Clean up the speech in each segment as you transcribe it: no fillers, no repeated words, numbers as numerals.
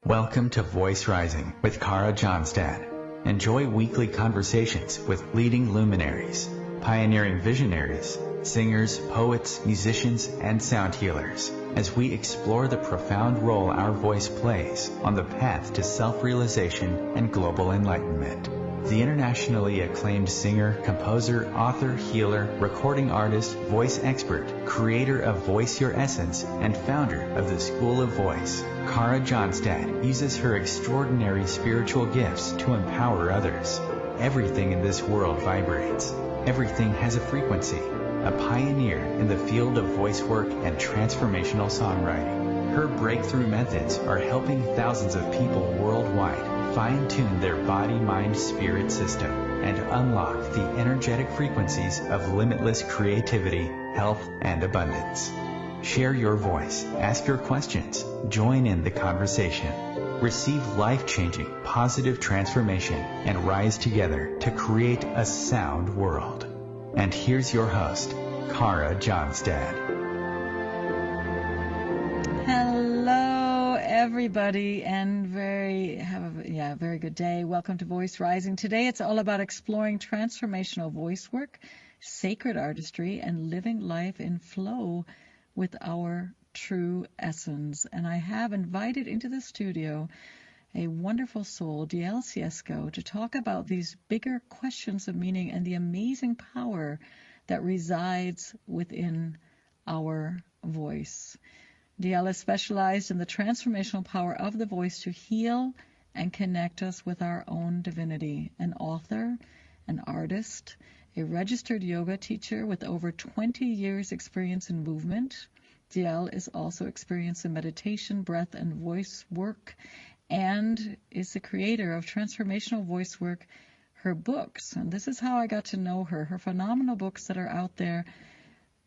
Welcome to Voice Rising with Johnstad. Enjoy weekly conversations with leading luminaries, pioneering visionaries, singers, poets, musicians, and sound healers as we explore the profound role our voice plays on the path to self-realization and global enlightenment. The internationally acclaimed singer, composer, author, healer, recording artist, voice expert, creator of Voice Your Essence, and founder of the School of Voice, Johnstad uses her extraordinary spiritual gifts to empower others. Everything in this world vibrates. Everything has a frequency. A pioneer in the field of voice work and transformational songwriting. Her breakthrough methods are helping thousands of people worldwide fine-tune their body-mind-spirit system and unlock the energetic frequencies of limitless creativity, health, and abundance. Share your voice, ask your questions, join in the conversation. Receive life-changing, positive transformation and rise together to create a sound world. And here's your host, Johnstad. Hello, everybody, and very good day. Welcome to Voice Rising. Today it's all about exploring transformational voice work, sacred artistry, and living life in flow with our true essence. And I have invited into the studio a wonderful soul, Dielle Ciesco, to talk about these bigger questions of meaning and the amazing power that resides within our voice. Dielle is specialized in the transformational power of the voice to heal and connect us with our own divinity. An author, an artist, a registered yoga teacher with over 20 years experience in movement. Dielle is also experienced in meditation, breath, and voice work, and is the creator of Transformational Voicework, her books. And this is how I got to know her. Her phenomenal books that are out there,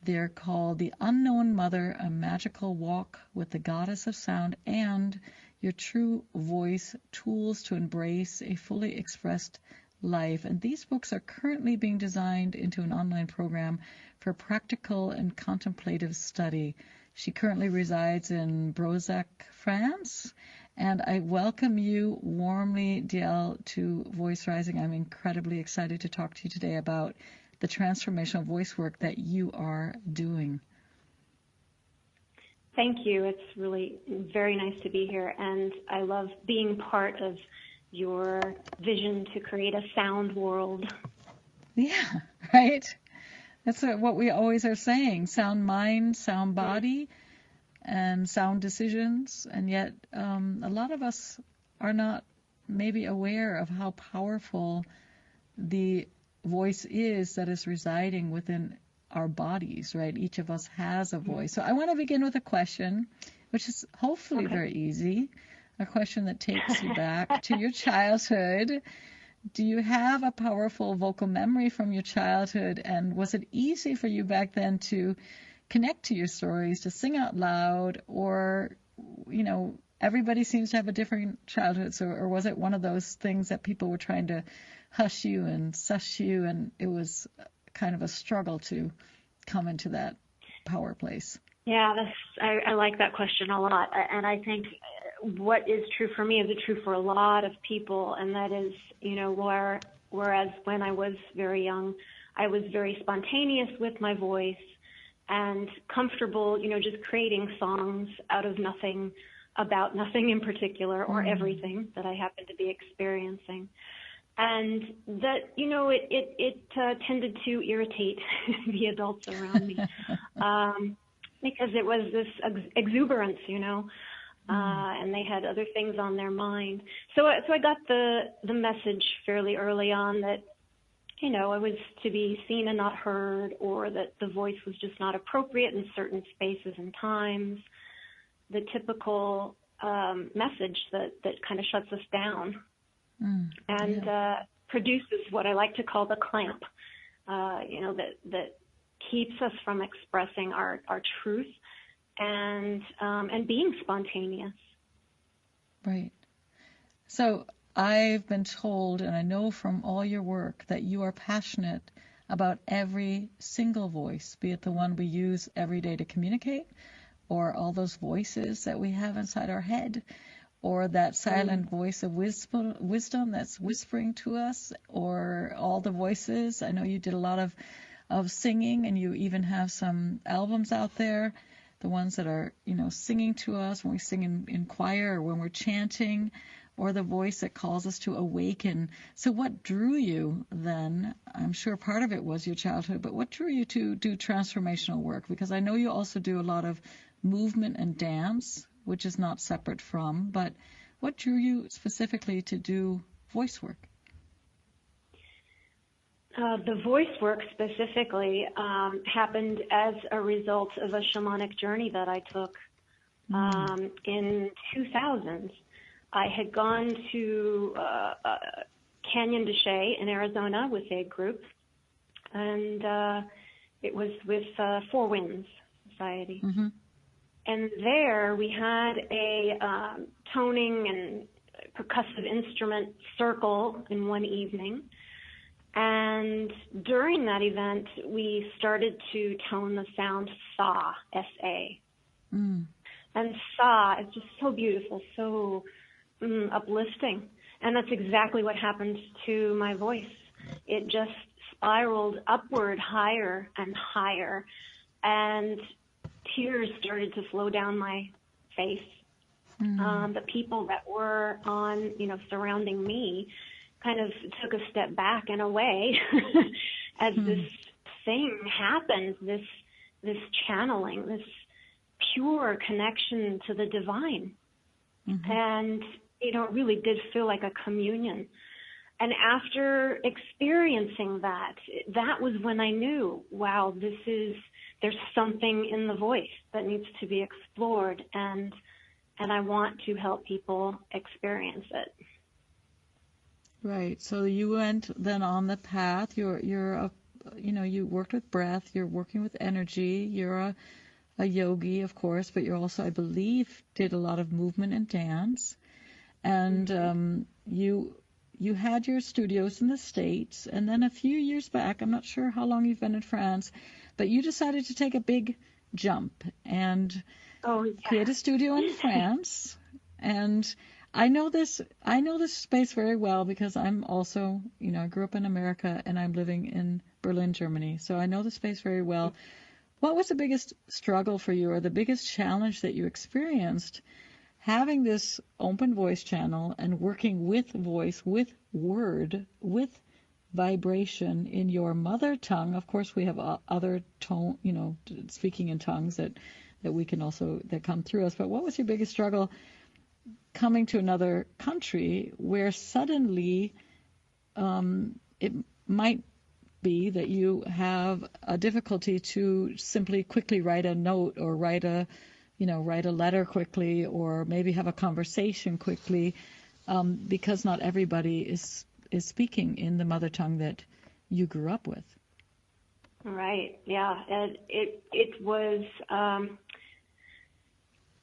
they're called The Unknown Mother, A Magical Walk with the Goddess of Sound, and Your True Voice, Tools to Embrace a Fully Expressed Life. And these books are currently being designed into an online program for practical and contemplative study. She currently resides in Brozac, France, and I welcome you warmly, Dielle, to Voice Rising. I'm incredibly excited to talk to you today about the transformational voice work that you are doing. Thank you. It's really very nice to be here, and I love being part of your vision to create a sound world. Yeah, right? That's what we always are saying, sound mind, sound body, and sound decisions. And yet a lot of us are not maybe aware of how powerful the voice is that is residing within our bodies, right? Each of us has a voice. So I want to begin with a question, which is hopefully very easy, a question that takes you back to your childhood. Do you have a powerful vocal memory from your childhood, and was it easy for you back then to connect to your stories, to sing out loud, or, everybody seems to have a different childhood, or was it one of those things that people were trying to hush you and suss you, and it was kind of a struggle to come into that power place? Yeah, I like that question a lot, and I think what is true for me is true for a lot of people, and that is, whereas when I was very young, I was very spontaneous with my voice and comfortable, just creating songs out of nothing, about nothing in particular, or everything that I happened to be experiencing. And that, it tended to irritate the adults around me because it was this exuberance, and they had other things on their mind. So I got the message fairly early on that, I was to be seen and not heard, or that the voice was just not appropriate in certain spaces and times. The typical message that kind of shuts us down and produces what I like to call the clamp, that keeps us from expressing our truth and being spontaneous. Right. So I've been told, and I know from all your work, that you are passionate about every single voice, be it the one we use every day to communicate, or all those voices that we have inside our head, or that silent voice of wisdom that's whispering to us, or all the voices. I know you did a lot of singing, and you even have some albums out there, the ones that are, singing to us when we sing in choir or when we're chanting, or the voice that calls us to awaken. So what drew you then? I'm sure part of it was your childhood, but what drew you to do transformational work? Because I know you also do a lot of movement and dance, which is not separate from, but what drew you specifically to do voice work? The voice work specifically happened as a result of a shamanic journey that I took in 2000. I had gone to Canyon de Chelly in Arizona with a group, and it was with Four Winds Society. Mm-hmm. And there we had a toning and percussive instrument circle in one evening. And during that event, we started to tone the sound sa, S-A. Mm. And sa is just so beautiful, so uplifting. And that's exactly what happened to my voice. It just spiraled upward higher and higher, and tears started to flow down my face. The people that were surrounding me kind of took a step back and away as this thing happened, this channeling, this pure connection to the divine. Mm-hmm. And it really did feel like a communion. And after experiencing that was when I knew, wow, there's something in the voice that needs to be explored, and I want to help people experience it. Right. So you went then on the path. You worked with breath. You're working with energy. You're a yogi, of course, but you're also, I believe, did a lot of movement and dance. And you had your studios in the States, and then a few years back, I'm not sure how long you've been in France, but you decided to take a big jump and create a studio in France. And I know this space very well because I'm also, I grew up in America and I'm living in Berlin, Germany. So I know the space very well. What was the biggest struggle for you, or the biggest challenge that you experienced having this open voice channel and working with voice, with word, with vibration in your mother tongue? Of course, we have other tone, speaking in tongues that we can also, that come through us. But what was your biggest struggle coming to another country where suddenly it might be that you have a difficulty to simply quickly write a note, or write a letter quickly, or maybe have a conversation quickly, because not everybody is speaking in the mother tongue that you grew up with. Right. Yeah. It was.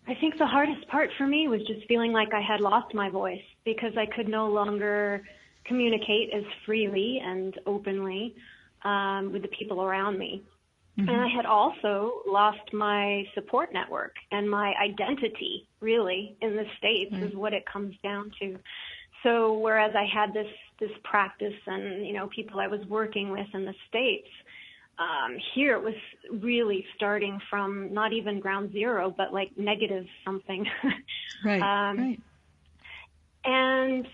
I think the hardest part for me was just feeling like I had lost my voice, because I could no longer communicate as freely and openly with the people around me. Mm-hmm. And I had also lost my support network and my identity, really, in the States, is what it comes down to. So whereas I had this practice and, people I was working with in the States, here it was really starting from not even ground zero, but like negative something. Right. Right. And,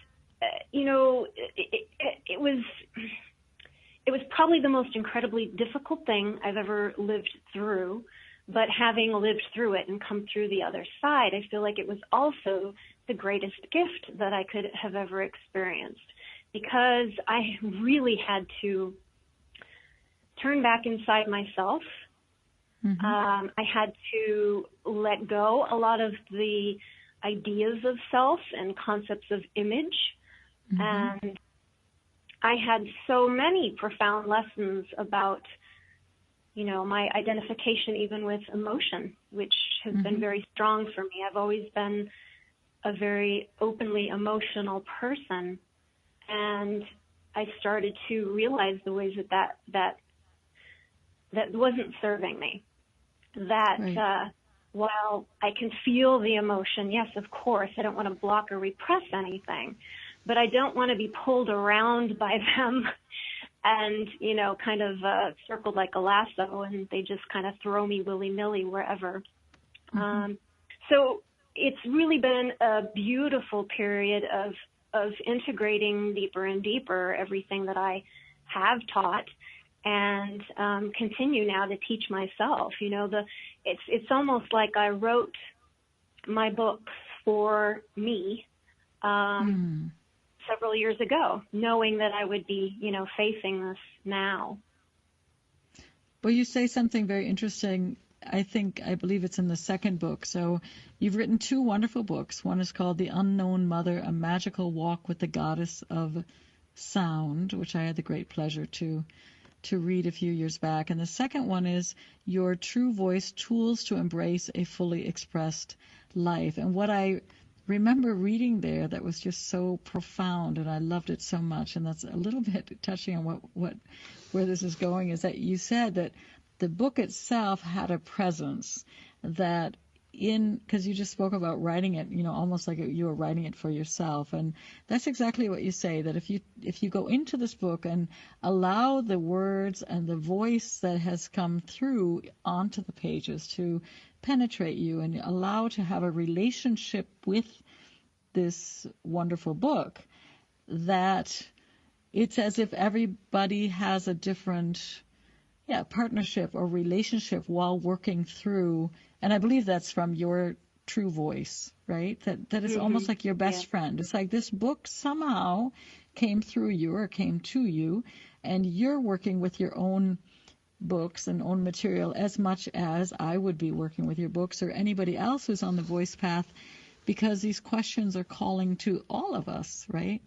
it was probably the most incredibly difficult thing I've ever lived through. But having lived through it and come through the other side, I feel like it was also the greatest gift that I could have ever experienced, because I really had to turn back inside myself. Mm-hmm. I had to let go a lot of the ideas of self and concepts of image. Mm-hmm. And I had so many profound lessons about, my identification even with emotion, which has been very strong for me. I've always been a very openly emotional person. And I started to realize the ways that wasn't serving me, that while I can feel the emotion, yes, of course, I don't want to block or repress anything, but I don't want to be pulled around by them and, kind of circled like a lasso, and they just kind of throw me willy-nilly wherever. So it's really been a beautiful period of integrating deeper and deeper everything that I have taught, and continue now to teach myself. It's almost like I wrote my books for me several years ago, knowing that I would be, facing this now. Well, you say something very interesting. I believe it's in the second book. So you've written two wonderful books. One is called The Unknown Mother, A Magical Walk with the Goddess of Sound, which I had the great pleasure to read a few years back. And the second one is Your True Voice, Tools to Embrace a Fully Expressed Life. And what I remember reading there that was just so profound, and I loved it so much, and that's a little bit touching on where this is going, is that you said that the book itself had a presence that because you just spoke about writing it, almost like you were writing it for yourself. And that's exactly what you say, that if you go into this book and allow the words and the voice that has come through onto the pages to penetrate you, and allow to have a relationship with this wonderful book, that it's as if everybody has a different partnership or relationship while working through. And I believe that's from your true voice, right? That is almost like your best friend. It's like this book somehow came through you or came to you, and you're working with your own books and own material as much as I would be working with your books or anybody else who's on the voice path, because these questions are calling to all of us, right?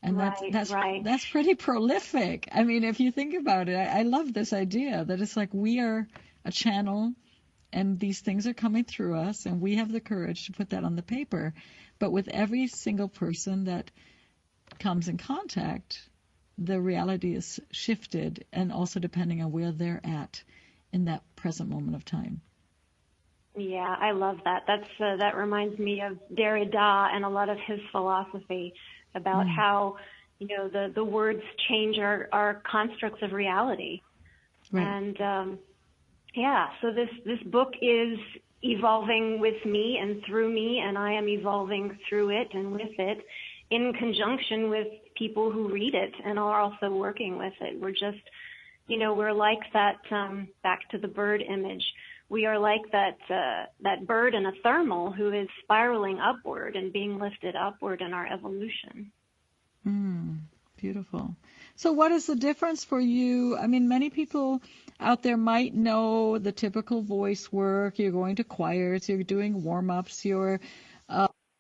And that's pretty prolific. I mean, if you think about it, I love this idea that it's like we are a channel and these things are coming through us and we have the courage to put that on the paper. But with every single person that comes in contact, the reality is shifted, and also depending on where they're at in that present moment of time. Yeah, I love that. That reminds me of Derrida and a lot of his philosophy about how, the words change our constructs of reality. Right. And, so this book is evolving with me and through me, and I am evolving through it and with it in conjunction with people who read it and are also working with it. We're just, we're like that, back to the bird image. We are like that bird in a thermal who is spiraling upward and being lifted upward in our evolution. Beautiful. So what is the difference for you? I mean, many people out there might know the typical voice work. You're going to choirs, you're doing warm-ups,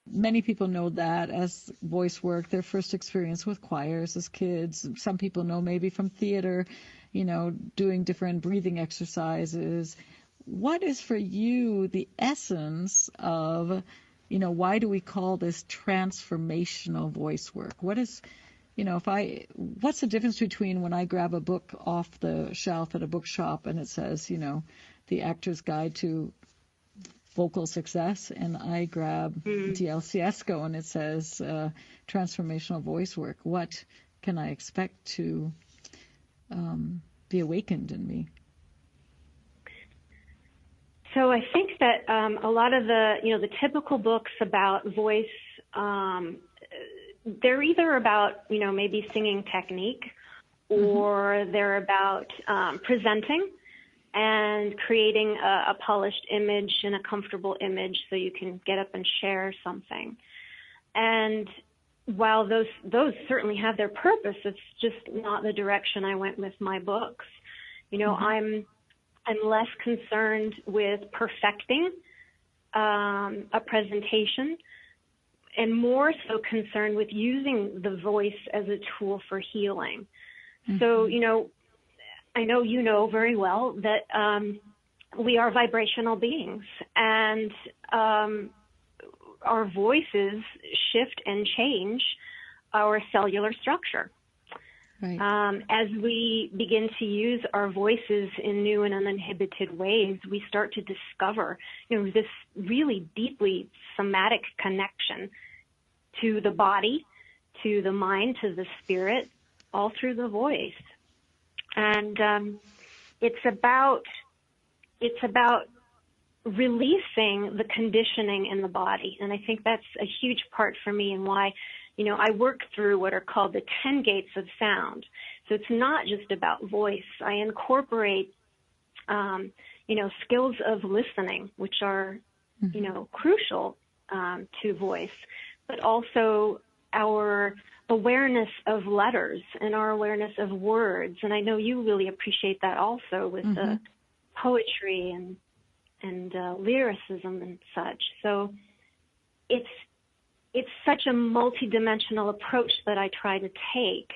many people know that as voice work, their first experience with choirs as kids. Some people know maybe from theater, doing different breathing exercises. What is for you the essence of, why do we call this transformational voice work? What is, what's the difference between when I grab a book off the shelf at a bookshop and it says, The Actor's Guide to Vocal Success, and I grab Dielle Ciesco and it says Transformational Voicework? What can I expect to be awakened in me? So I think that a lot of the typical books about voice, they're either about, maybe singing technique, or they're about presenting and creating a polished image and a comfortable image so you can get up and share something. And while those certainly have their purpose, it's just not the direction I went with my books. I'm less concerned with perfecting a presentation and more so concerned with using the voice as a tool for healing. So, I know you know very well that we are vibrational beings, and our voices shift and change our cellular structure. Right. As we begin to use our voices in new and uninhibited ways, we start to discover, this really deeply somatic connection to the body, to the mind, to the spirit, all through the voice. And it's about releasing the conditioning in the body. And I think that's a huge part for me and why, I work through what are called the 10 gates of sound. So it's not just about voice. I incorporate, skills of listening, which are, crucial to voice, but also our awareness of letters and our awareness of words. And I know you really appreciate that also with the poetry and lyricism and such. So it's such a multidimensional approach that I try to take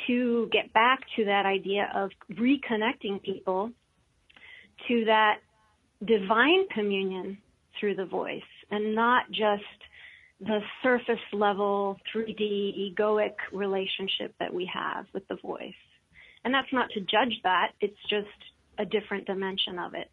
to get back to that idea of reconnecting people to that divine communion through the voice, and not just the surface level 3D egoic relationship that we have with the voice. And that's not to judge that, it's just a different dimension of it.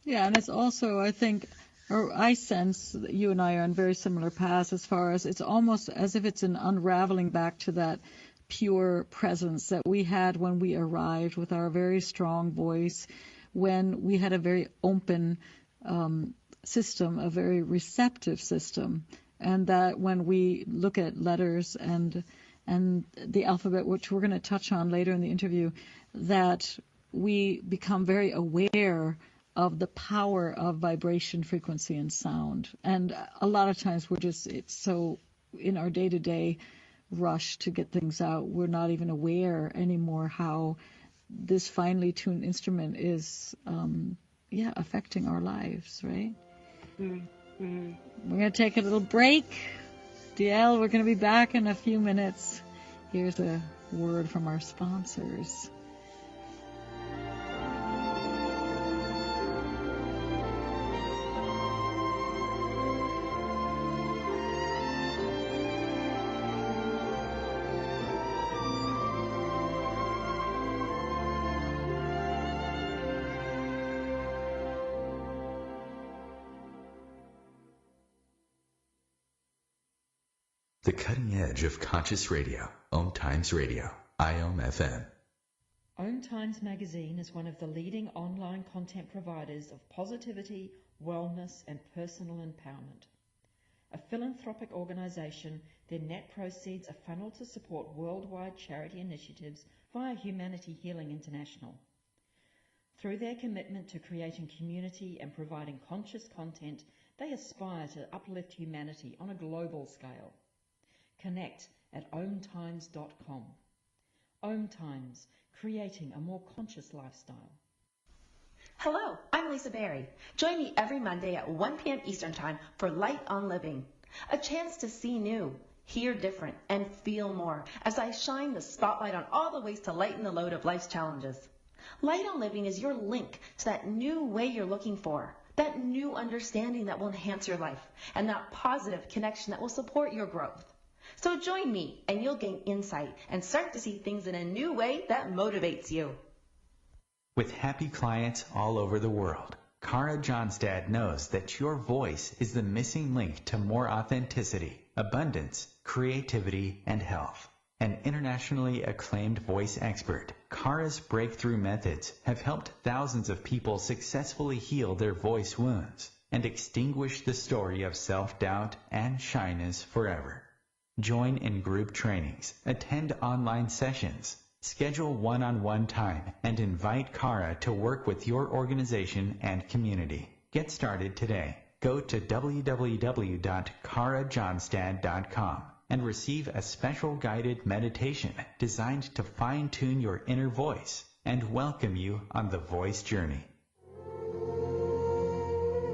Yeah, and it's also, I think, or I sense that you and I are on very similar paths as far as it's almost as if it's an unraveling back to that pure presence that we had when we arrived with our very strong voice, when we had a very open system, a very receptive system, and that when we look at letters and the alphabet, which we're going to touch on later in the interview, that we become very aware of the power of vibration, frequency, and sound. And a lot of times it's so in our day-to-day rush to get things out, we're not even aware anymore how this finely tuned instrument is, affecting our lives, right? Mm-hmm. We're going to take a little break. Dielle, we're going to be back in a few minutes. Here's a word from our sponsors. The cutting edge of conscious radio, Om Times Radio, IOM FM. Om Times Magazine is one of the leading online content providers of positivity, wellness, and personal empowerment. A philanthropic organization, their net proceeds are funneled to support worldwide charity initiatives via Humanity Healing International. Through their commitment to creating community and providing conscious content, they aspire to uplift humanity on a global scale. Connect at omtimes.com. Om Times, creating a more conscious lifestyle. Hello, I'm Lisa Berry. Join me every Monday at 1 p.m. Eastern Time for Light on Living, a chance to see new, hear different, and feel more as I shine the spotlight on all the ways to lighten the load of life's challenges. Light on Living is your link to that new way you're looking for, that new understanding that will enhance your life, and that positive connection that will support your growth. So join me and you'll gain insight and start to see things in a new way that motivates you. With happy clients all over the world, Cara Johnstad knows that your voice is the missing link to more authenticity, abundance, creativity, and health. An internationally acclaimed voice expert, Cara's breakthrough methods have helped thousands of people successfully heal their voice wounds and extinguish the story of self-doubt and shyness forever. Join in group trainings, attend online sessions, schedule one-on-one time, and invite Cara to work with your organization and community. Get started today. Go to www.carajohnstad.com and receive a special guided meditation designed to fine-tune your inner voice and welcome you on the voice journey.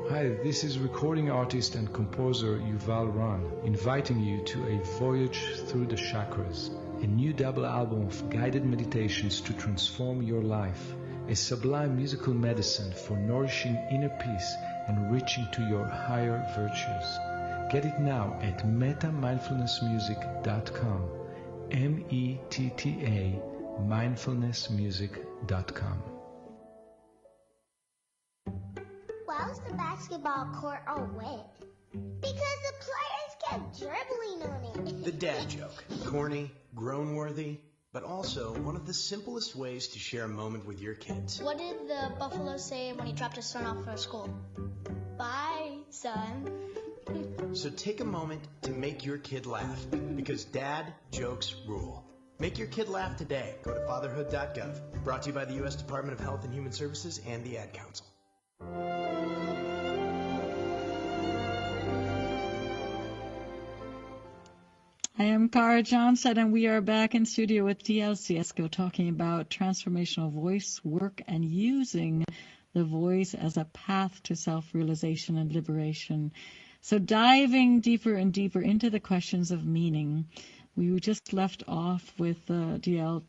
Hi, this is recording artist and composer Yuval Ran, inviting you to a voyage through the chakras, a new double album of guided meditations to transform your life, a sublime musical medicine for nourishing inner peace and reaching to your higher virtues. Get it now at metamindfulnessmusic.com. METTA, mindfulnessmusic.com. Why was the basketball court all wet? Because the players kept dribbling on it. The dad joke. Corny, groan-worthy, but also one of the simplest ways to share a moment with your kids. What did the buffalo say when he dropped his son off at school? Bye, son. So take a moment to make your kid laugh, because dad jokes rule. Make your kid laugh today. Go to fatherhood.gov. Brought to you by the U.S. Department of Health and Human Services and the Ad Council. I am Cara Johnstad, and we are back in studio with Dielle Ciesco talking about transformational voice work and using the voice as a path to self-realization and liberation. So diving deeper and deeper into the questions of meaning, we just left off with Dielle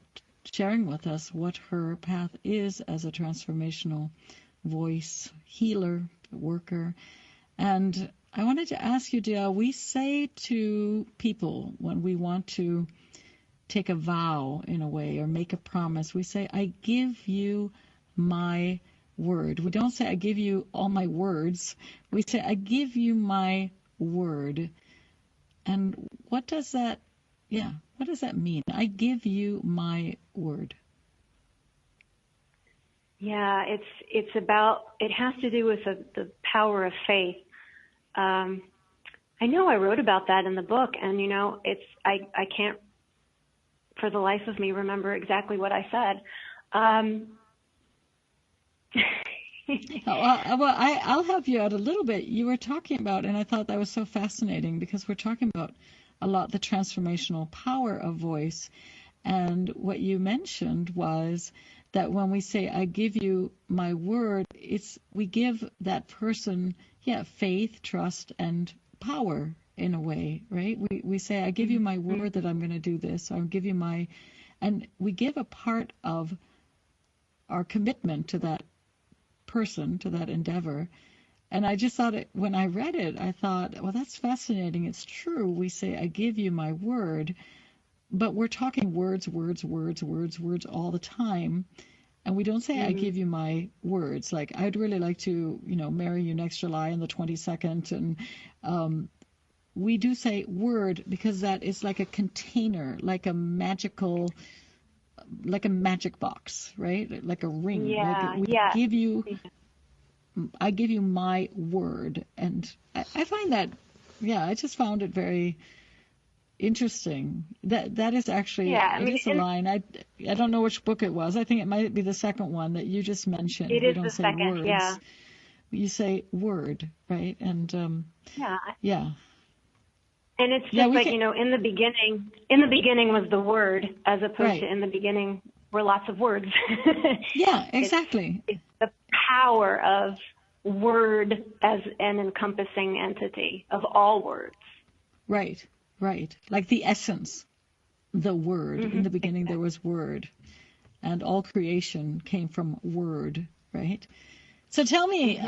sharing with us what her path is as a transformational voice healer, worker. And I wanted to ask you, Dielle, we say to people when we want to take a vow in a way or make a promise, we say, I give you my word. We don't say, I give you all my words. We say, I give you my word. And what does that mean? I give you my word. Yeah, it's about, it has to do with the power of faith. I know I wrote about that in the book, and I can't for the life of me remember exactly what I said. I'll help you out a little bit. You were talking about, and I thought that was so fascinating because we're talking about a lot the transformational power of voice, and what you mentioned was that when we say, I give you my word, we give that person, faith, trust, and power in a way, right? We say, I give you my word that I'm going to do this, or I'll give you and we give a part of our commitment to that person, to that endeavor. And I just thought, when I read it, I thought, well, that's fascinating. It's true. We say, I give you my word, but we're talking words all the time. And we don't say, I give you my words. Like, I'd really like to, marry you next July on the 22nd. And we do say word because that is like a container, like a magic box, right? Like a ring. Yeah, I give you my word. And I find that, I just found it very interesting. That is actually, it is a line. I don't know which book it was. I think it might be the second one that you just mentioned. It you is don't the say second, words. yeah. You say word, right? And yeah. And it's just in the beginning was the word, as opposed to in the beginning were lots of words. Yeah, exactly. It's the power of word as an encompassing entity of all words. Right. Like the essence, the word. In the beginning there was word, and all creation came from word, right? So tell me,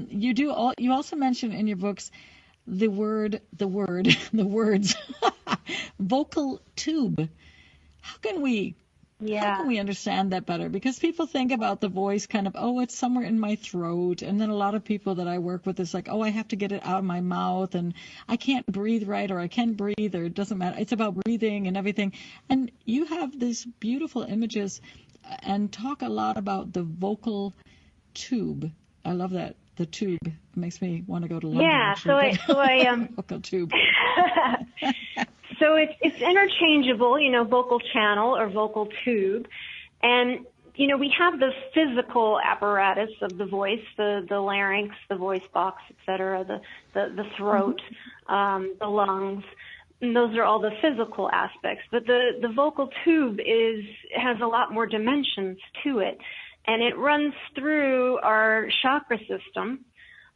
you also mention in your books the words, vocal tube. How can we understand that better? Because people think about the voice kind of, it's somewhere in my throat. And then a lot of people that I work with is like, I have to get it out of my mouth and I can't breathe right, or I can breathe, or it doesn't matter. It's about breathing and everything. And you have these beautiful images and talk a lot about the vocal tube. I love that. The tube makes me want to go to London. Yeah, actually. so I vocal tube. So it's interchangeable, vocal channel or vocal tube. And, we have the physical apparatus of the voice, the larynx, the voice box, et cetera, the throat, the lungs. And those are all the physical aspects. But the vocal tube has a lot more dimensions to it. And it runs through our chakra system,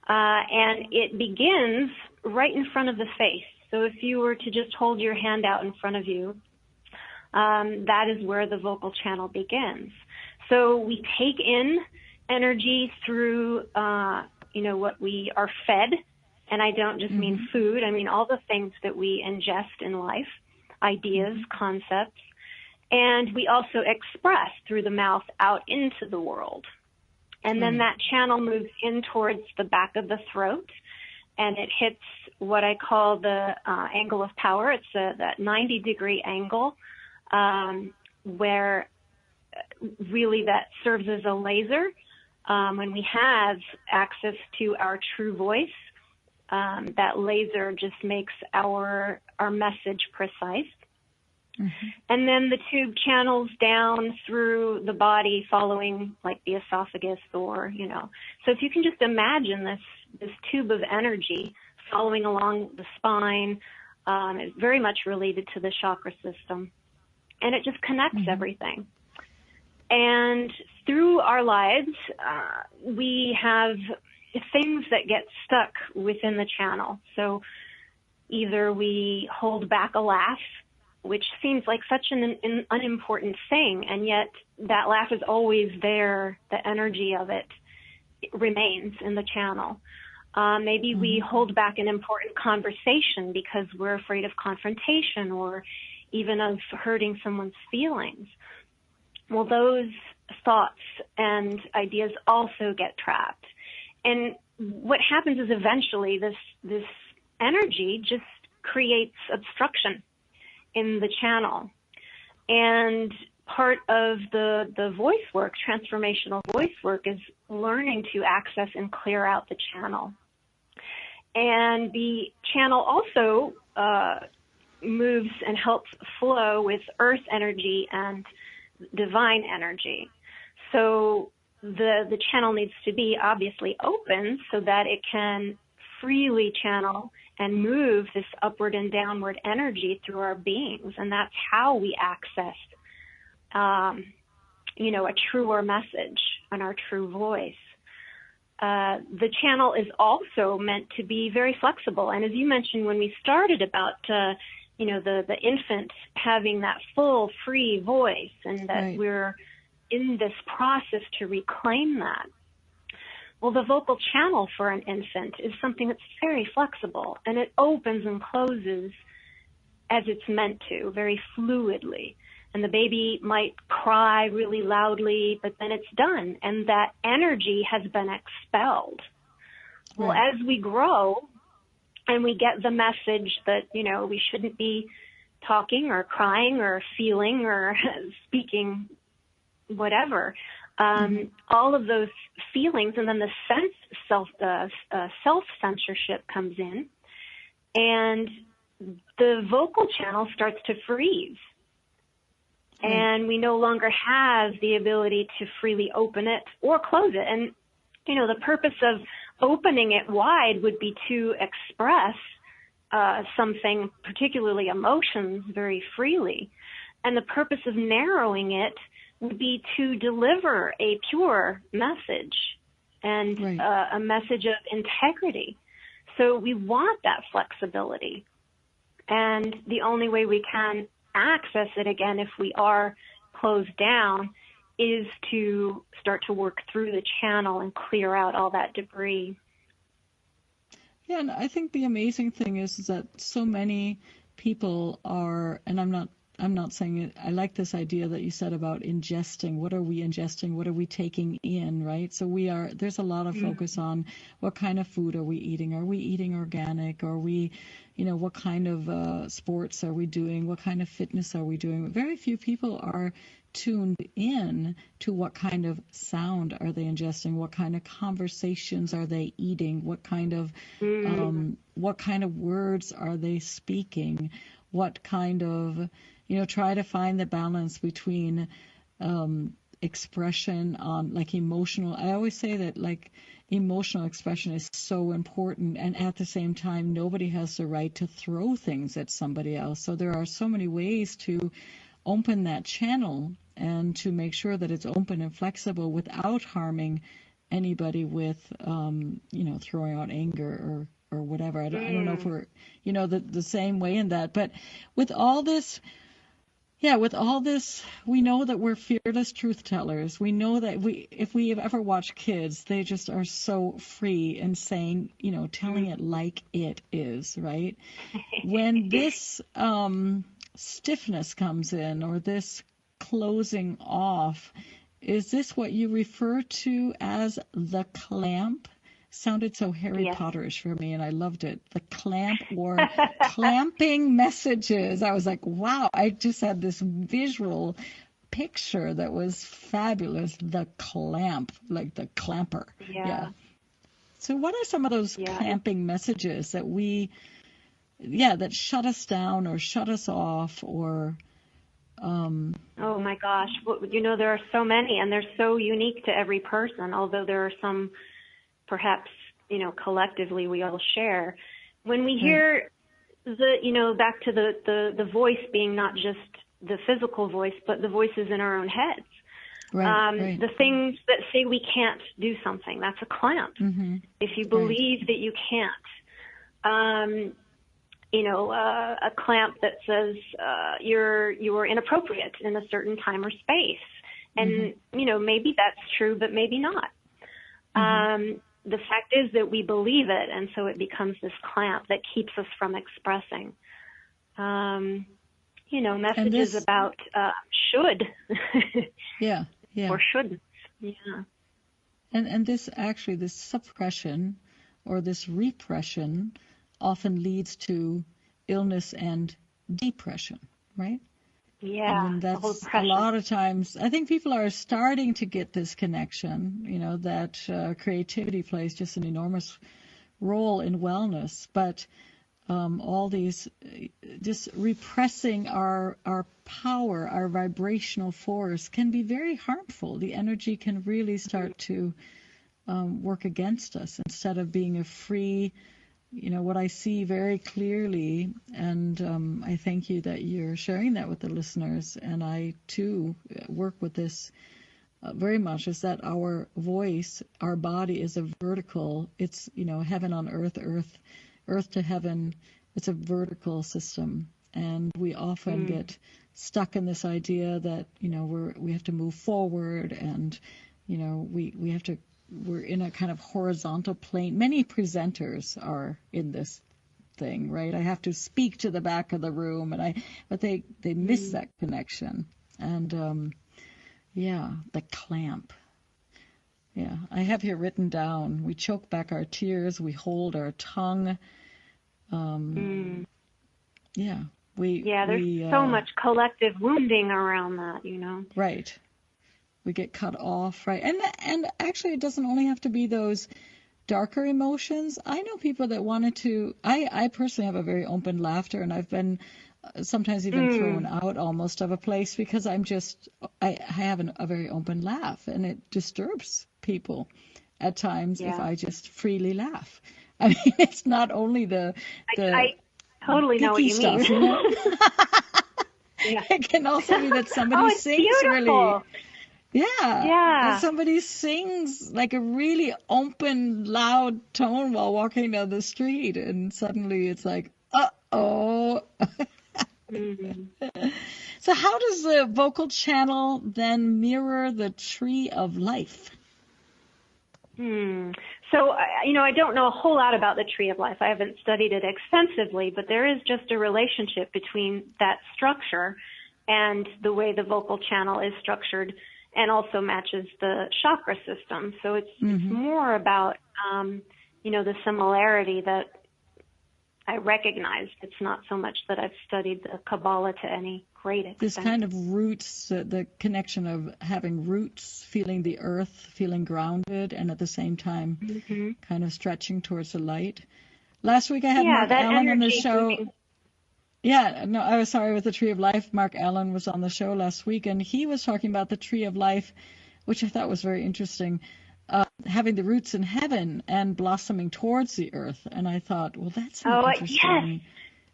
and it begins right in front of the face. So if you were to just hold your hand out in front of you, that is where the vocal channel begins. So we take in energy through, what we are fed, and I don't just mean food. I mean all the things that we ingest in life. ideas, concepts, and we also express through the mouth out into the world. And then that channel moves in towards the back of the throat, and it hits what I call the angle of power. It's that 90-degree angle where really that serves as a laser. When we have access to our true voice, that laser just makes our message precise. And then the tube channels down through the body following like the esophagus or, So if you can just imagine this tube of energy following along the spine, it's very much related to the chakra system. And it just connects everything. And through our lives, we have things that get stuck within the channel. So either we hold back a laugh, which seems like such an unimportant thing, and yet that laugh is always there. The energy of it remains in the channel. Maybe we hold back an important conversation because we're afraid of confrontation or even of hurting someone's feelings. Well, those thoughts and ideas also get trapped. And what happens is eventually this energy just creates obstruction in the channel. And part of the voice work, transformational voice work, is learning to access and clear out the channel. And the channel also moves and helps flow with earth energy and divine energy. So the channel needs to be obviously open so that it can freely channel and move this upward and downward energy through our beings. And that's how we access, a truer message and our true voice. The channel is also meant to be very flexible. And as you mentioned when we started about, the infant having that full, free voice, and that we're in this process to reclaim that. Well, the vocal channel for an infant is something that's very flexible, and it opens and closes as it's meant to, very fluidly. And the baby might cry really loudly, but then it's done, and that energy has been expelled. Well, as we grow and we get the message that, we shouldn't be talking or crying or feeling or speaking whatever, all of those feelings, and then the self-censorship comes in, and the vocal channel starts to freeze. And we no longer have the ability to freely open it or close it. And, the purpose of opening it wide would be to express something, particularly emotions, very freely. And the purpose of narrowing it would be to deliver a pure message and a message of integrity. So we want that flexibility. And the only way we can access it again if we are closed down is to start to work through the channel and clear out all that debris. Yeah, and I think the amazing thing is that so many people are, and I'm not saying it, I like this idea that you said about ingesting. What are we ingesting? What are we taking in, right? So there's a lot of focus on what kind of food are we eating? Are we eating organic? Are we, what kind of sports are we doing? What kind of fitness are we doing? Very few people are tuned in to what kind of sound are they ingesting? What kind of conversations are they eating? What kind of words are they speaking? What kind of try to find the balance between expression on like emotional. I always say that like emotional expression is so important, and at the same time, nobody has the right to throw things at somebody else. So there are so many ways to open that channel and to make sure that it's open and flexible without harming anybody with, throwing out anger or whatever. I don't know if we're, the same way in that. But with all this, we know that we're fearless truth tellers. We know that if we have ever watched kids, they just are so free in saying, telling it like it is, right? When this stiffness comes in, or this closing off. Is this what you refer to as the clamp? Sounded so Harry Potterish for me, and I loved it. The clamp, or clamping messages. I was like, wow, I just had this visual picture that was fabulous. The clamp, like the clamper. Yeah. So what are some of those clamping messages that that shut us down or shut us off, or oh my gosh, well, there are so many, and they're so unique to every person, although there are some perhaps, collectively we all share. When we hear back to the voice being not just the physical voice, but the voices in our own heads. Right. The things that say we can't do something, that's a clamp. Mm-hmm. If you believe that you can't, a clamp that says you're inappropriate in a certain time or space. And, maybe that's true, but maybe not. Mm-hmm. The fact is that we believe it, and so it becomes this clamp that keeps us from expressing. Messages about should. Or shouldn't. Yeah. And this suppression or this repression often leads to illness and depression, right? Yeah. I mean, that's a lot of times. I think people are starting to get this connection, that creativity plays just an enormous role in wellness. But all these, just repressing our power, our vibrational force can be very harmful. The energy can really start to work against us instead of being a free, what I see very clearly, and I thank you that you're sharing that with the listeners, and I too work with this very much, is that our voice, our body is a vertical, it's, heaven on earth, earth to heaven. It's a vertical system, and we often get stuck in this idea that, we have to move forward, and, we're in a kind of horizontal plane. Many presenters are in this thing, right? I have to speak to the back of the room, but they miss that connection. And the clamp. Yeah, I have here written down, we choke back our tears, we hold our tongue. There's so much collective wounding around that, Right. We get cut off, right? And actually, it doesn't only have to be those darker emotions. I know people that wanted to. I personally have a very open laughter, and I've been sometimes even thrown out almost of a place because I have a very open laugh, and it disturbs people at times if I just freely laugh. I mean, it's not only the I totally know what you stuff, mean. It can also be that somebody sings beautiful. really. Yeah. Somebody sings like a really open, loud tone while walking down the street, and suddenly it's like, uh-oh. So how does the vocal channel then mirror the tree of life? So, I don't know a whole lot about the tree of life. I haven't studied it extensively, but there is just a relationship between that structure and the way the vocal channel is structured, and also matches the chakra system. So it's more about, the similarity that I recognized. It's not so much that I've studied the Kabbalah to any great extent. This kind of roots, the connection of having roots, feeling the earth, feeling grounded, and at the same time kind of stretching towards the light. Last week I had Mark Allen on the show. I was sorry with the Tree of Life. Mark Allen was on the show last week, and he was talking about the Tree of Life, which I thought was very interesting, having the roots in heaven and blossoming towards the earth. And I thought, well, that's interesting. Yes.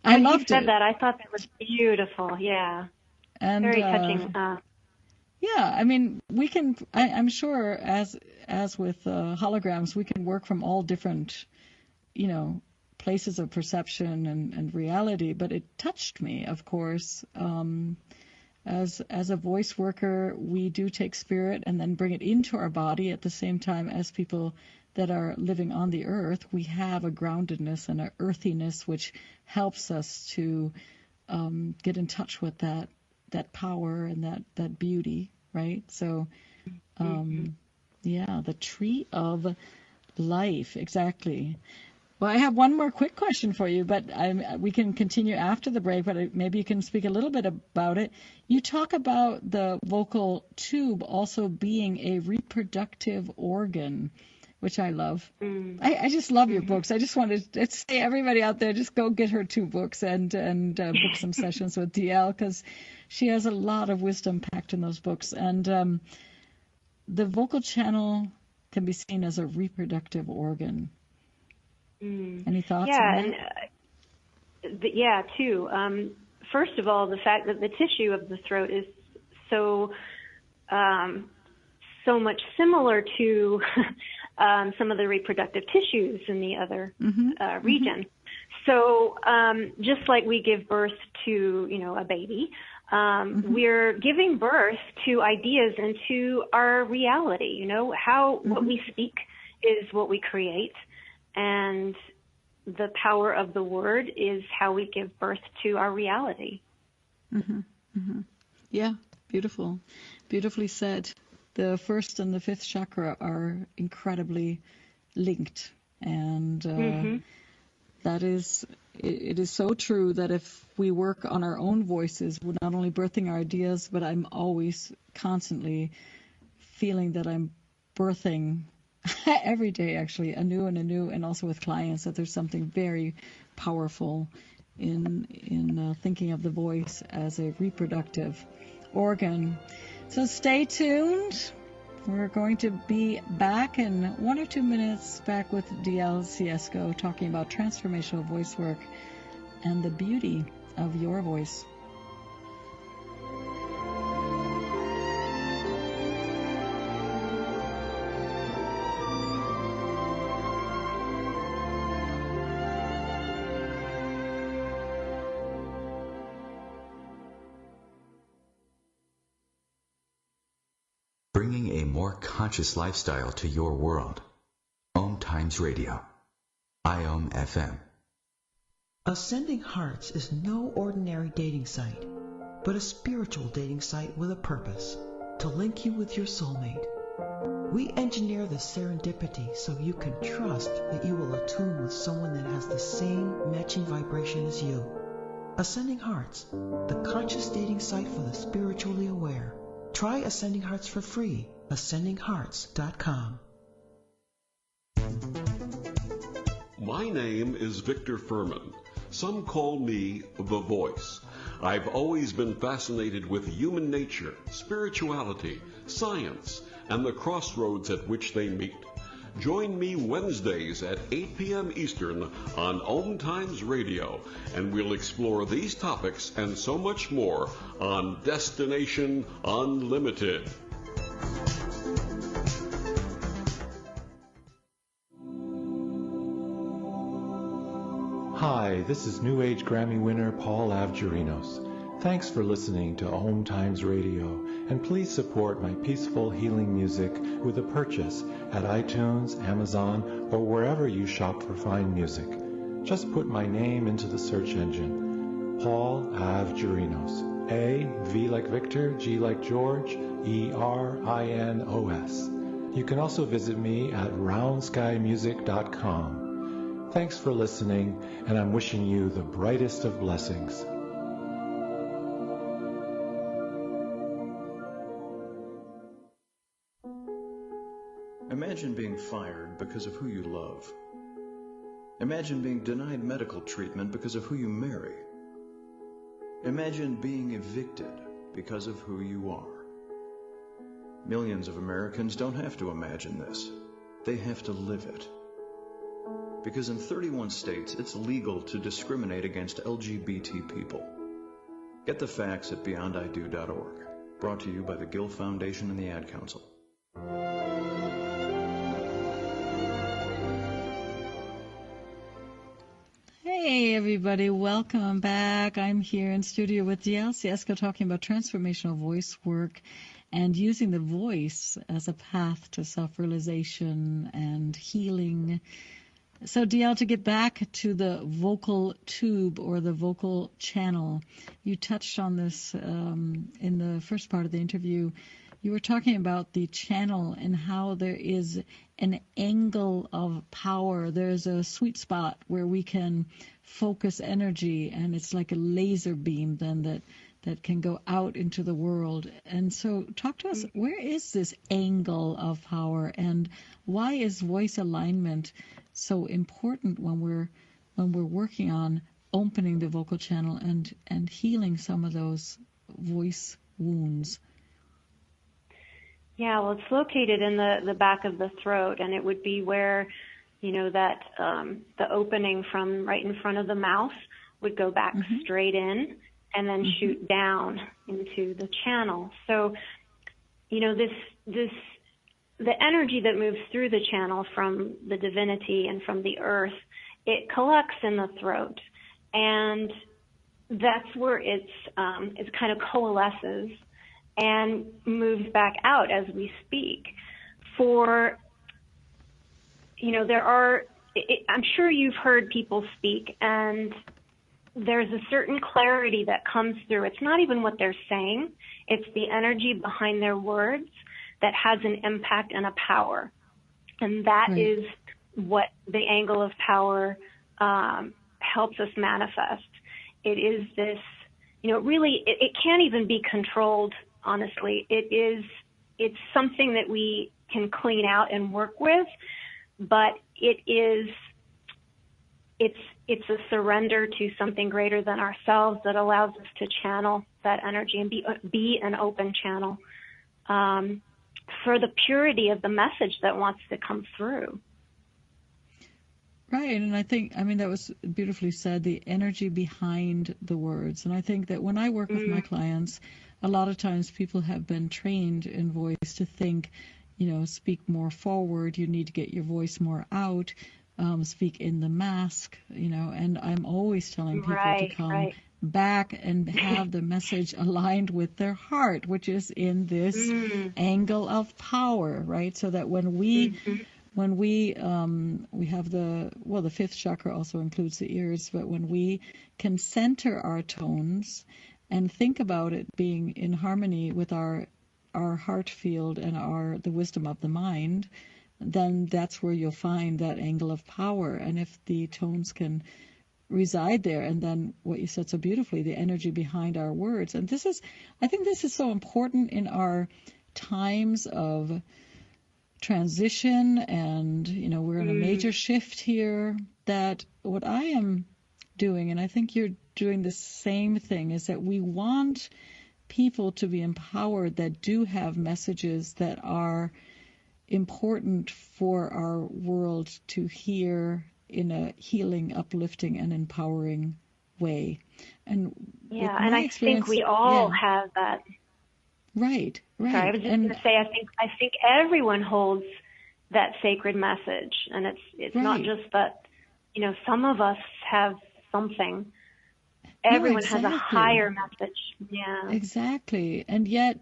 I loved it. You said that. I thought that was beautiful. Yeah. And, very touching. I mean, we can. I'm sure, as with holograms, we can work from all different, places of perception and reality, but it touched me, of course. As a voice worker, we do take spirit and then bring it into our body at the same time as people that are living on the earth. We have a groundedness and an earthiness which helps us to get in touch with that power and that beauty, right? So, the tree of life, exactly. Well, I have one more quick question for you, but we can continue after the break, but maybe you can speak a little bit about it. You talk about the vocal tube also being a reproductive organ, which I love. I just love your books. I just wanted to say, everybody out there, just go get her 2 books and book some sessions with Dielle, because she has a lot of wisdom packed in those books. And the vocal channel can be seen as a reproductive organ. Any thoughts on that? Too. First of all, the fact that the tissue of the throat is so much similar to some of the reproductive tissues in the other region. So just like we give birth to, a baby, we're giving birth to ideas and to our reality. What we speak is what we create. And the power of the word is how we give birth to our reality. Yeah, beautiful. Beautifully said. The first and the fifth chakra are incredibly linked. And that is, it is so true that if we work on our own voices, we're not only birthing our ideas, but I'm always constantly feeling that I'm birthing every day, actually, anew, and also with clients, that there's something very powerful in thinking of the voice as a reproductive organ. So stay tuned. We're going to be back in 1 or 2 minutes, back with Dielle Ciesco, talking about transformational voice work and the beauty of your voice. Bringing a more conscious lifestyle to your world. Om Times Radio. IOM FM. Ascending Hearts is no ordinary dating site, but a spiritual dating site with a purpose, to link you with your soulmate. We engineer the serendipity so you can trust that you will attune with someone that has the same matching vibration as you. Ascending Hearts, the conscious dating site for the spiritually aware. Try Ascending Hearts for free. AscendingHearts.com. My name is Victor Furman. Some call me The Voice. I've always been fascinated with human nature, spirituality, science, and the crossroads at which they meet. Join me Wednesdays at 8 p.m. Eastern on Om Times Radio, and we'll explore these topics and so much more on Destination Unlimited. Hi, this is New Age Grammy winner Paul Avgerinos. Thanks for listening to Om Times Radio, and please support my peaceful healing music with a purchase at iTunes, Amazon, or wherever you shop for fine music. Just put my name into the search engine, Paul Avgerinos. A, V like Victor, G like George, E-R-I-N-O-S. You can also visit me at roundskymusic.com. Thanks for listening, and I'm wishing you the brightest of blessings. Imagine being fired because of who you love. Imagine being denied medical treatment because of who you marry. Imagine being evicted because of who you are. Millions of Americans don't have to imagine this. They have to live it. Because in 31 states, it's legal to discriminate against LGBT people. Get the facts at beyondido.org. Brought to you by the Gill Foundation and the Ad Council. Hey everybody, welcome back. I'm here in studio with Dielle Ciesco talking about transformational voice work and using the voice as a path to self-realization and healing. So, Dielle, to get back to the vocal tube or the vocal channel, you touched on this in the first part of the interview. You were talking about the channel and how there is an angle of power. There's a sweet spot where we can focus energy, and it's like a laser beam then that can go out into the world. And so talk to us, where is this angle of power, and why is voice alignment so important when we're working on opening the vocal channel and healing some of those voice wounds? Yeah, well, it's located in the back of the throat, and it would be where, that the opening from right in front of the mouth would go back straight in and then shoot down into the channel. So, the energy that moves through the channel from the divinity and from the earth, it collects in the throat, and that's where it's kind of coalesces and moves back out as we speak. I'm sure you've heard people speak, and there's a certain clarity that comes through. It's not even what they're saying. It's the energy behind their words that has an impact and a power. And that is what the angle of power helps us manifest. It is this, really, it can't even be controlled, honestly. It's something that we can clean out and work with, but it's a surrender to something greater than ourselves that allows us to channel that energy and be an open channel for the purity of the message that wants to come through. Right, and that was beautifully said, the energy behind the words. And I think that when I work with my clients, a lot of times people have been trained in voice to think, speak more forward, you need to get your voice more out, speak in the mask, and I'm always telling people to come back and have the message aligned with their heart, which is in this angle of power, right? So that when we have the fifth chakra also includes the ears, but when we can center our tones and think about it being in harmony with our heart field and the wisdom of the mind, then that's where you'll find that angle of power. And if the tones can reside there, and then what you said so beautifully, the energy behind our words. And I think this is so important in our times of transition, and we're in a major shift here, that what I am doing, and I think you're doing the same thing, is that we want people to be empowered that do have messages that are important for our world to hear in a healing, uplifting, and empowering way. And I think we all have that. Right. Sorry, I was just going to say, I think everyone holds that sacred message, and it's not just that, some of us have something. Everyone has a higher message. Yeah. Exactly. And yet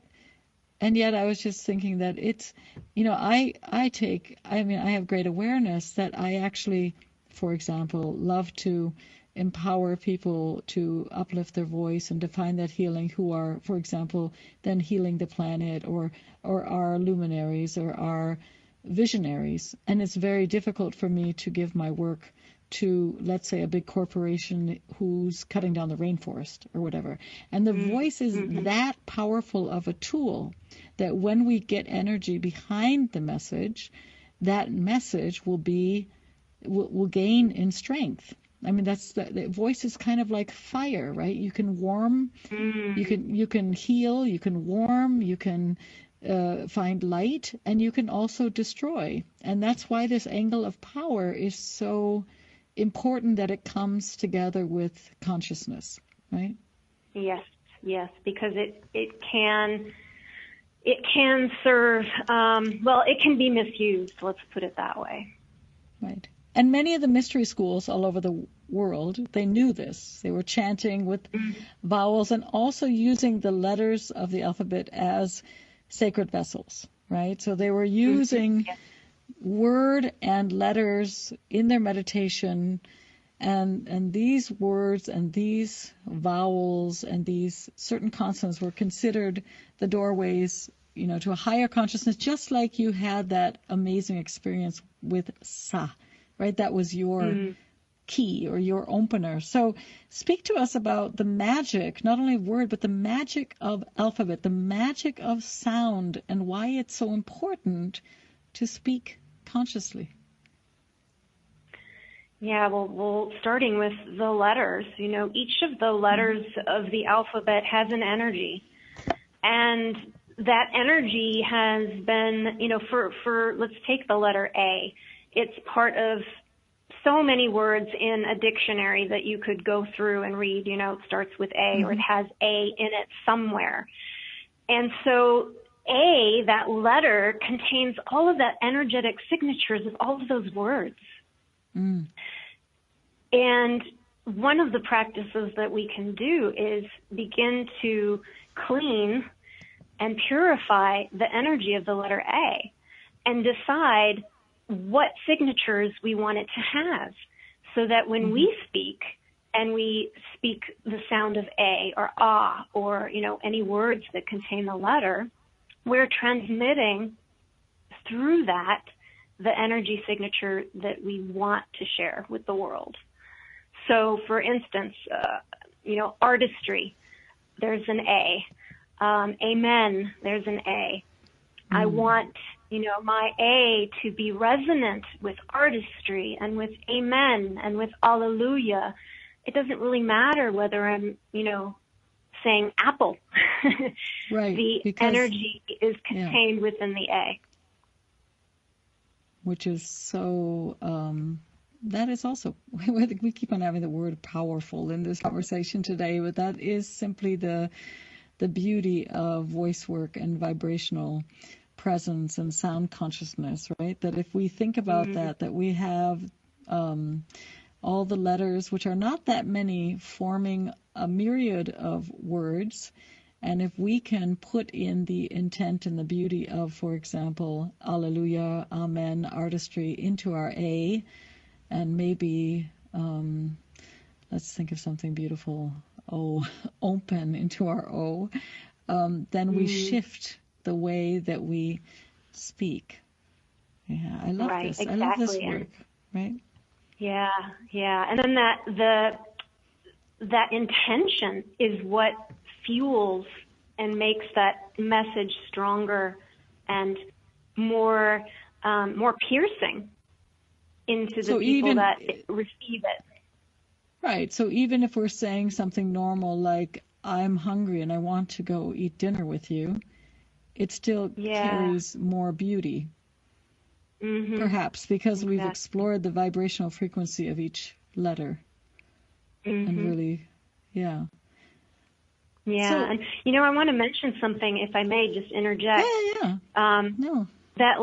I was just thinking that it's, I have great awareness that I actually, for example, love to empower people to uplift their voice and to find that healing, who are, for example, then healing the planet, or are luminaries or are visionaries. And it's very difficult for me to give my work to, let's say, a big corporation who's cutting down the rainforest or whatever. And the voice is that powerful of a tool that when we get energy behind the message, that message will gain in strength. I mean, that's the voice is kind of like fire, right? You can warm, you can heal, you can warm, you can find light, and you can also destroy. And that's why this angle of power is so important, that it comes together with consciousness, right? Yes, because it can serve, it can be misused, let's put it that way. Right. And many of the mystery schools all over the world, they knew this. They were chanting with vowels and also using the letters of the alphabet as sacred vessels, right? So they were using word and letters in their meditation, and these words and these vowels and these certain consonants were considered the doorways, to a higher consciousness, just like you had that amazing experience with sa, right? That was your key or your opener. So speak to us about the magic, not only of word, but the magic of alphabet, the magic of sound, and why it's so important to speak consciously. Yeah, well, starting with the letters, each of the letters of the alphabet has an energy. And that energy has been, for let's take the letter A. It's part of so many words in a dictionary that you could go through and read, it starts with A or it has A in it somewhere. And so A, that letter, contains all of that energetic signatures of all of those words. And one of the practices that we can do is begin to clean and purify the energy of the letter A and decide what signatures we want it to have, so that when we speak and we speak the sound of A or ah or, any words that contain the letter, we're transmitting through that the energy signature that we want to share with the world. So, for instance, artistry, there's an A. Amen, there's an A. I want, my A to be resonant with artistry and with amen and with alleluia. It doesn't really matter whether I'm, saying apple. Right. The energy is contained within the A. Which is so, that is also, we keep on having the word powerful in this conversation today, but that is simply the beauty of voice work and vibrational presence and sound consciousness, right? That if we think about that we have all the letters, which are not that many, forming a myriad of words. And if we can put in the intent and the beauty of, for example, Alleluia, Amen, artistry into our A, and maybe, let's think of something beautiful, open into our O, then we shift the way that we speak. Yeah, I love this. Exactly. I love this work, right? Yeah. And then that intention is what fuels and makes that message stronger and more piercing into the people that receive it. Right. So even if we're saying something normal like, I'm hungry and I want to go eat dinner with you, it still carries more beauty. Perhaps because we've explored the vibrational frequency of each letter. And really, Yeah, so, and I want to mention something, if I may, just interject. No. That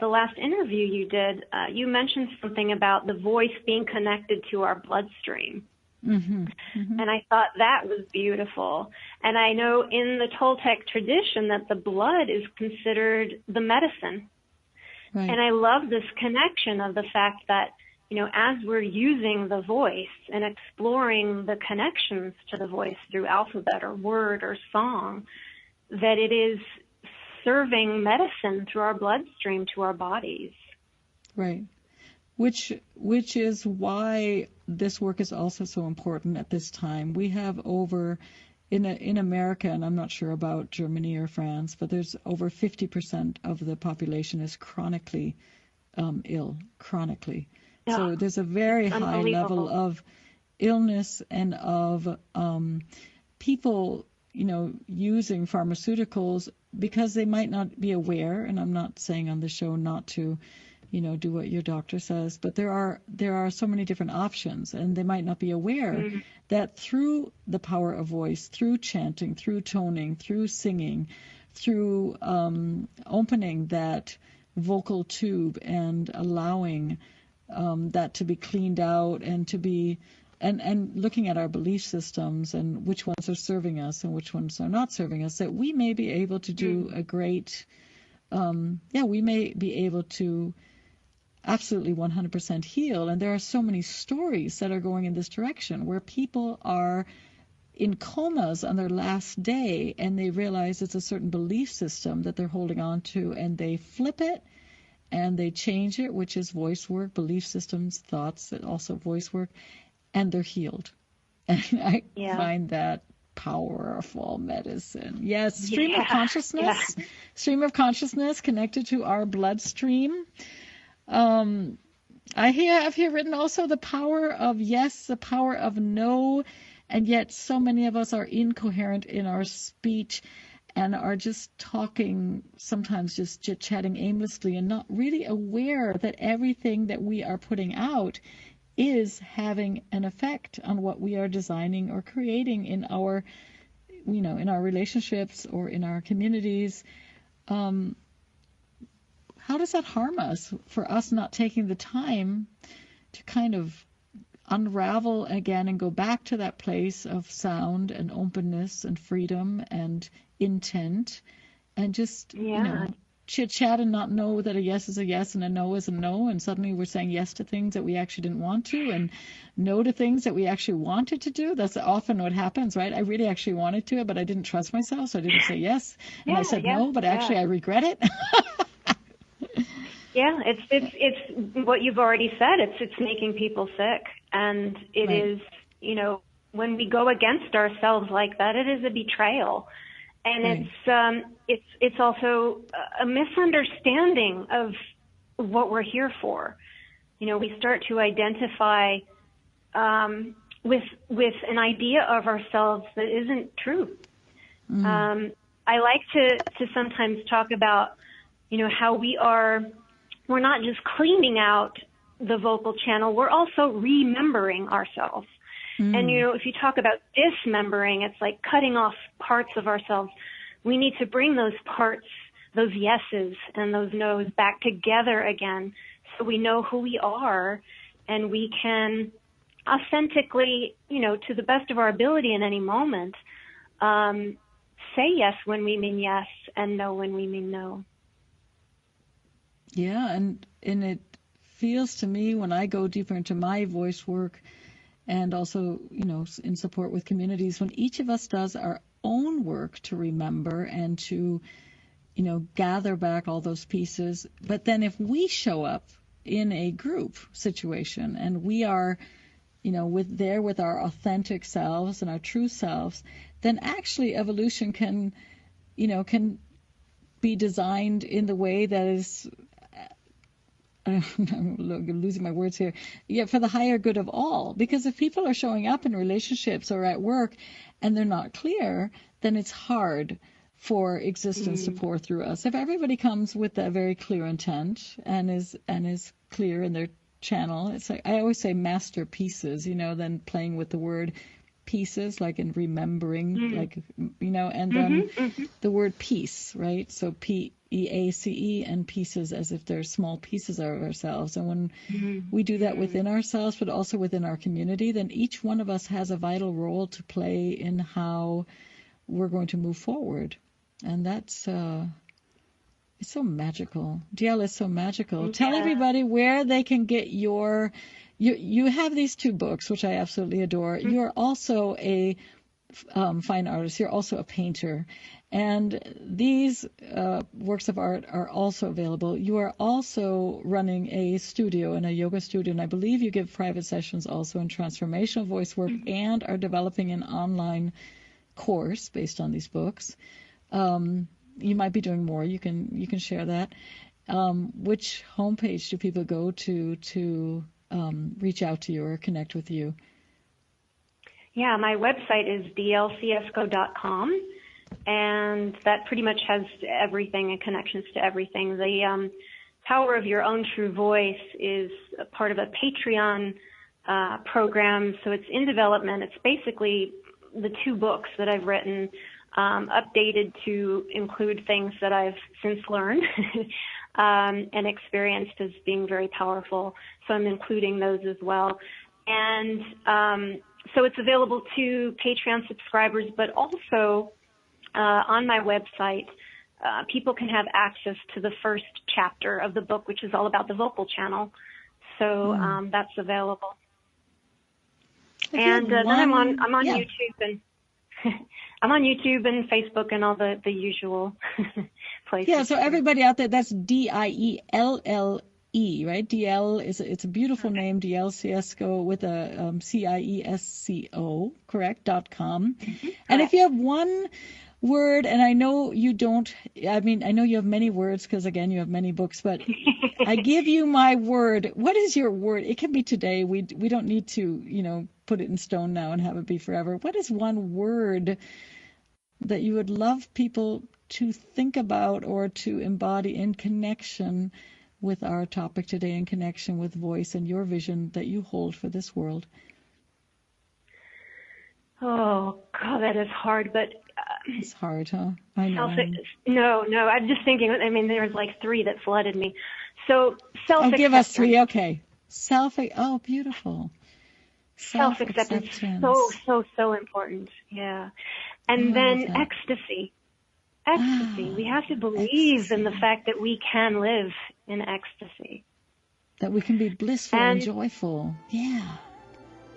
the last interview you did, you mentioned something about the voice being connected to our bloodstream. And I thought that was beautiful. And I know in the Toltec tradition that the blood is considered the medicine. Right. And I love this connection of the fact that, as we're using the voice and exploring the connections to the voice through alphabet or word or song, that it is serving medicine through our bloodstream to our bodies. Right. Which is why this work is also so important at this time. We have over, in America, and I'm not sure about Germany or France, but there's over 50% of the population is chronically ill, chronically. Yeah. So there's a very high level of illness and of people, using pharmaceuticals because they might not be aware, and I'm not saying on the show not to, do what your doctor says, but there are so many different options, and they might not be aware that through the power of voice, through chanting, through toning, through singing, through opening that vocal tube and allowing that to be cleaned out and to be and looking at our belief systems and which ones are serving us and which ones are not serving us, that we may be able to do a great we may be able to absolutely 100% heal. And there are so many stories that are going in this direction where people are in comas on their last day and they realize it's a certain belief system that they're holding on to, and they flip it and they change it, which is voice work, belief systems, thoughts, and also voice work, and they're healed. And I find that powerful medicine. Yes, stream of consciousness, stream of consciousness connected to our bloodstream. I have here written also the power of yes, the power of no, and yet so many of us are incoherent in our speech and are just talking, sometimes just chit-chatting aimlessly and not really aware that everything that we are putting out is having an effect on what we are designing or creating in our, in our relationships or in our communities. How does that harm us for us not taking the time to kind of unravel again and go back to that place of sound and openness and freedom and intent and just, chit-chat and not know that a yes is a yes and a no is a no, and suddenly we're saying yes to things that we actually didn't want to and no to things that we actually wanted to do. That's often what happens, right? I really actually wanted to, but I didn't trust myself, so I didn't say yes. And I said no, but actually I regret it. Yeah, it's what you've already said. It's making people sick, and it is, when we go against ourselves like that, it is a betrayal, and it's also a misunderstanding of what we're here for. We start to identify with an idea of ourselves that isn't true. I like to sometimes talk about how we're not just cleaning out the vocal channel, we're also remembering ourselves. And, if you talk about dismembering, it's like cutting off parts of ourselves. We need to bring those parts, those yeses and those nos back together again so we know who we are and we can authentically, to the best of our ability in any moment, say yes when we mean yes and no when we mean no. Yeah, and it feels to me when I go deeper into my voice work and also, in support with communities, when each of us does our own work to remember and to, gather back all those pieces. But then if we show up in a group situation and we are, with our authentic selves and our true selves, then actually evolution can be designed in the way that is, I'm losing my words here. Yeah, for the higher good of all. Because if people are showing up in relationships or at work and they're not clear, then it's hard for existence to pour through us. If everybody comes with a very clear intent and is clear in their channel, it's like I always say masterpieces, then playing with the word pieces, like in remembering, like, and then the word peace, right? So PEACE and pieces as if they're small pieces of ourselves. And when we do that within ourselves, but also within our community, then each one of us has a vital role to play in how we're going to move forward. And that's, it's so magical. Dielle is so magical. Yeah. Tell everybody where they can get your, you have these two books, which I absolutely adore. You're also a fine artist. You're also a painter. And these works of art are also available. You are also running a studio and a yoga studio, and I believe you give private sessions also in transformational voice work and are developing an online course based on these books. You might be doing more. You can share that. Which homepage do people go to reach out to you or connect with you? Yeah, my website is dielleciesco.com. And that pretty much has everything and connections to everything. The Power of Your Own True Voice is a part of a Patreon program, so it's in development. It's basically the two books that I've written, updated to include things that I've since learned and experienced as being very powerful. So I'm including those as well. And so it's available to Patreon subscribers, but also on my website, people can have access to the first chapter of the book, which is all about the vocal channel. So that's available. And then I'm on YouTube and I'm on YouTube and Facebook and all the usual places. Yeah, so everybody out there, that's Dielle, right? Dielle it's a beautiful name, Dielle Ciesco with a Ciesco, correct? .com. And if you have one word, and I know you don't, I know you have many words because, again, you have many books, but I give you my word. What is your word? It can be today. We don't need to, put it in stone now and have it be forever. What is one word that you would love people to think about or to embody in connection with our topic today, in connection with voice and your vision that you hold for this world? Oh, God, that is hard, but... it's hard, huh? I know. No, I'm just thinking, there's like three that flooded me. So, self-acceptance. Oh, give us three, okay. Oh, beautiful. Self-acceptance, so important, yeah. And then ecstasy. We have to believe in the fact that we can live in ecstasy. That we can be blissful and joyful. Yeah.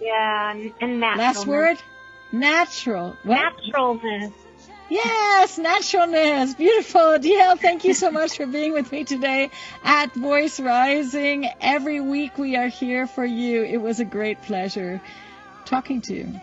Yeah, and naturalness. Last word? Natural. What? Naturalness. Yes, naturalness. Beautiful. Dielle, thank you so much for being with me today at Voice Rising. Every week we are here for you. It was a great pleasure talking to you.